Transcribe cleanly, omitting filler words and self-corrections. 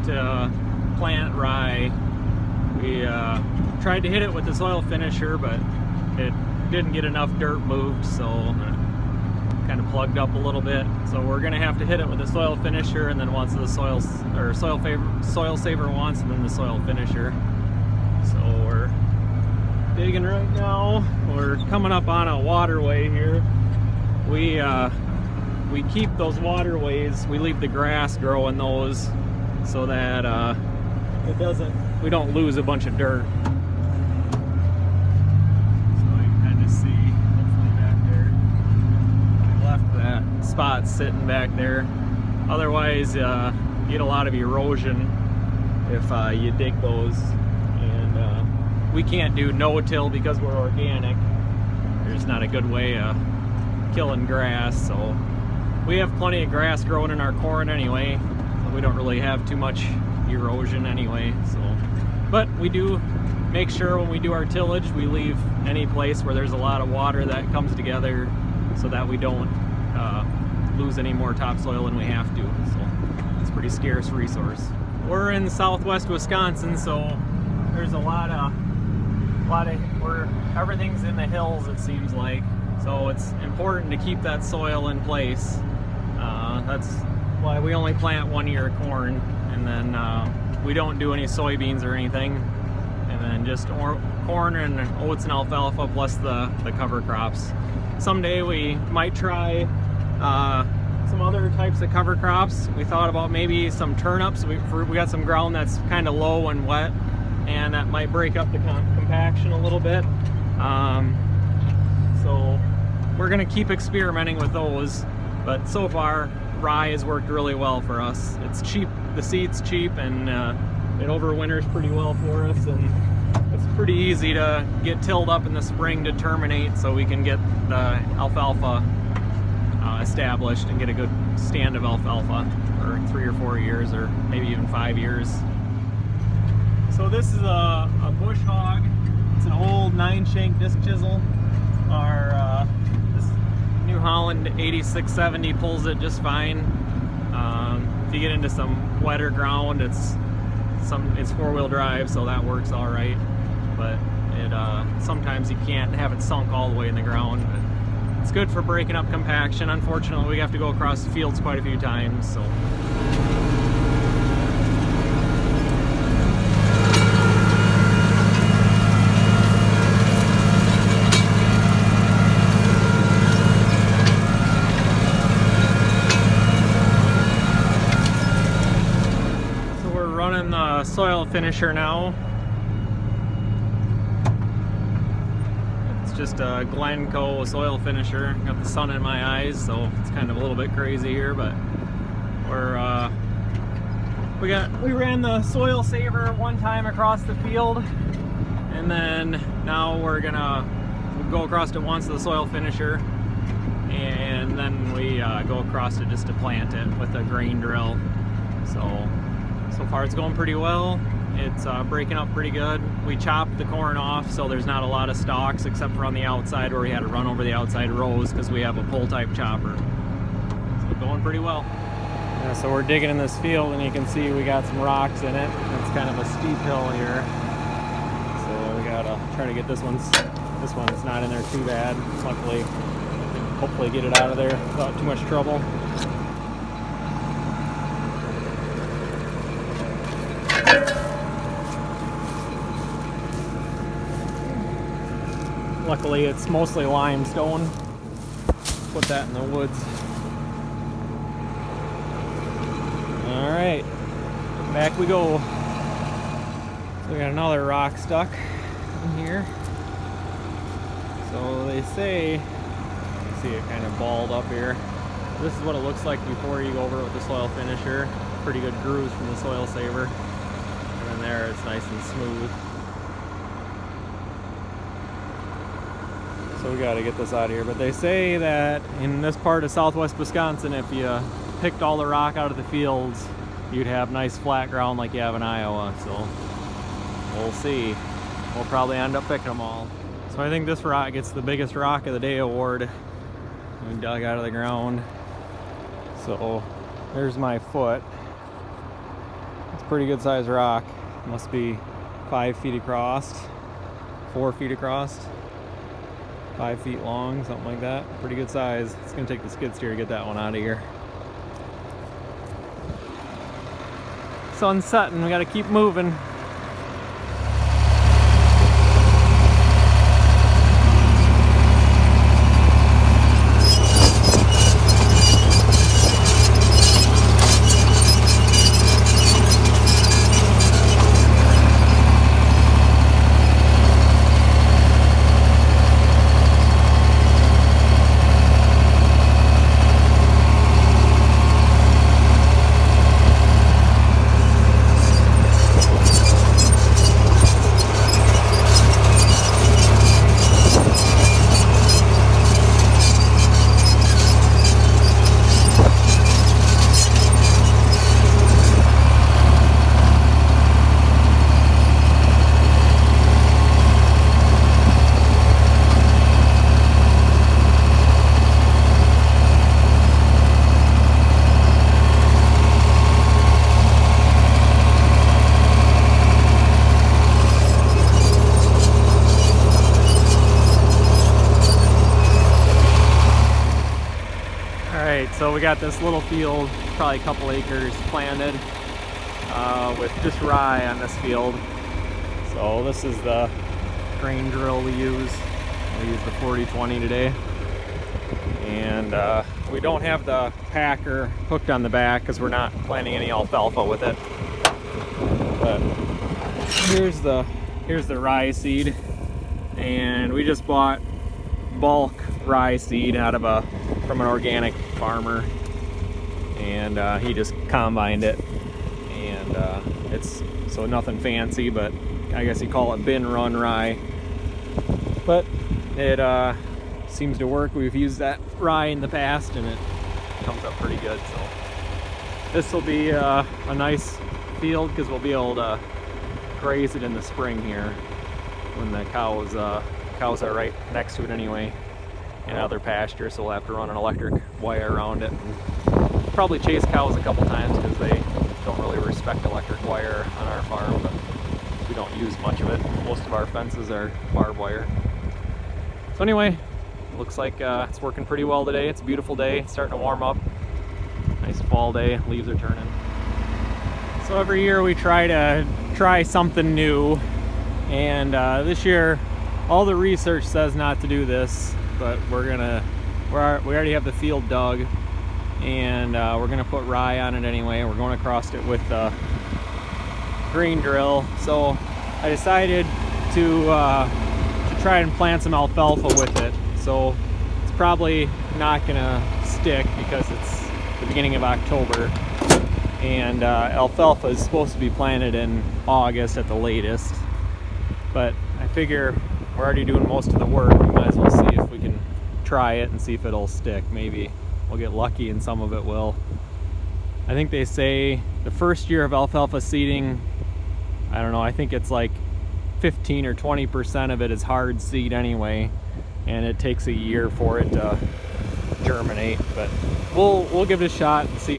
to plant rye. We tried to hit it with the soil finisher, but it didn't get enough dirt moved, so kind of plugged up a little bit. So we're gonna have to hit it with the soil finisher, and then once the soil saver wants, and then the soil finisher. So we're digging right now. We're coming up on a waterway here. We keep those waterways, we leave the grass grow in those so that we don't lose a bunch of dirt. So you can kind of see, hopefully back there, we left that spot sitting back there. Otherwise, you get a lot of erosion if you dig those. And we can't do no-till because we're organic. There's not a good way of killing grass, so we have plenty of grass growing in our corn anyway, so we don't really have too much erosion anyway. So, but we do make sure when we do our tillage, we leave any place where there's a lot of water that comes together so that we don't lose any more topsoil than we have to. So it's a pretty scarce resource. We're in southwest Wisconsin, so there's a lot of where everything's in the hills, it seems like. So it's important to keep that soil in place. That's why we only plant 1 year of corn, and then we don't do any soybeans or anything, and then just corn and oats and alfalfa plus the cover crops. Someday we might try some other types of cover crops. We thought about maybe some turnips. We got some ground that's kind of low and wet, and that might break up the compaction a little bit. So we're gonna keep experimenting with those, but so far rye has worked really well for us. It's cheap, the seed's cheap, and it overwinters pretty well for us, and it's pretty easy to get tilled up in the spring to terminate so we can get the alfalfa established and get a good stand of alfalfa for 3 or 4 years, or maybe even 5 years. So this is a bush hog. It's an old 9-shank disc chisel. Our this New Holland 8670 pulls it just fine. If you get into some wetter ground, it's 4-wheel drive, so that works all right. But sometimes you can't have it sunk all the way in the ground. But it's good for breaking up compaction. Unfortunately, we have to go across the fields quite a few times. So. Soil finisher now. It's just a Glencoe soil finisher. Got the sun in my eyes, so it's kind of a little bit crazy here, but we ran the soil saver one time across the field, and then now we're gonna go across it once the soil finisher, and then we go across it just to plant it with a grain drill. So far it's going pretty well. It's breaking up pretty good. We chopped the corn off, so there's not a lot of stalks except for on the outside where we had to run over the outside rows because we have a pull type chopper. So going pretty well. Yeah, so we're digging in this field, and you can see we got some rocks in it. It's kind of a steep hill here. So we gotta try to get this one's not in there too bad. Luckily, hopefully get it out of there without too much trouble. Luckily, it's mostly limestone. Put that in the woods. All right, back we go. So we got another rock stuck in here. So they say, see it kind of balled up here. This is what it looks like before you go over it with the soil finisher. Pretty good grooves from the soil saver. And then there, it's nice and smooth. So we got to get this out of here. But they say that in this part of southwest Wisconsin, if you picked all the rock out of the fields, you'd have nice flat ground like you have in Iowa. So we'll see. We'll probably end up picking them all. So I think this rock gets the biggest rock of the day award. We dug out of the ground. So there's my foot. It's pretty good sized rock. Must be 5 feet across, 4 feet across, 5 feet long, something like that. Pretty good size. It's gonna take the skid steer to get that one out of here. Sun's setting, we gotta keep moving. So we got this little field, probably a couple acres planted with just rye on this field. So this is the grain drill we use. We use the 4020 today. And we don't have the packer hooked on the back because we're not planting any alfalfa with it. But here's the rye seed. And we just bought bulk rye seed from an organic farmer, and he just combined it, and it's so nothing fancy, but I guess you call it bin run rye, but it seems to work. We've used that rye in the past and it comes up pretty good. So this will be a nice field because we'll be able to graze it in the spring here when the cows are right next to it anyway, in other pasture, so we'll have to run an electric wire around it. Probably chase cows a couple times because they don't really respect electric wire on our farm, but we don't use much of it. Most of our fences are barbed wire. So anyway, looks like it's working pretty well today. It's a beautiful day. It's starting to warm up. Nice fall day. Leaves are turning. So every year we try something new, and this year all the research says not to do this, but we already have the field dug, and we're gonna put rye on it anyway. We're going across it with the grain drill. So I decided to try and plant some alfalfa with it. So it's probably not gonna stick because it's the beginning of October, and alfalfa is supposed to be planted in August at the latest. But I figure we're already doing most of the work. We might as well see if we can try it and see if it'll stick. Maybe we'll get lucky and some of it will. I think they say the first year of alfalfa seeding, I don't know, I think it's like 15 or 20% of it is hard seed anyway, and it takes a year for it to germinate. But we'll give it a shot and see.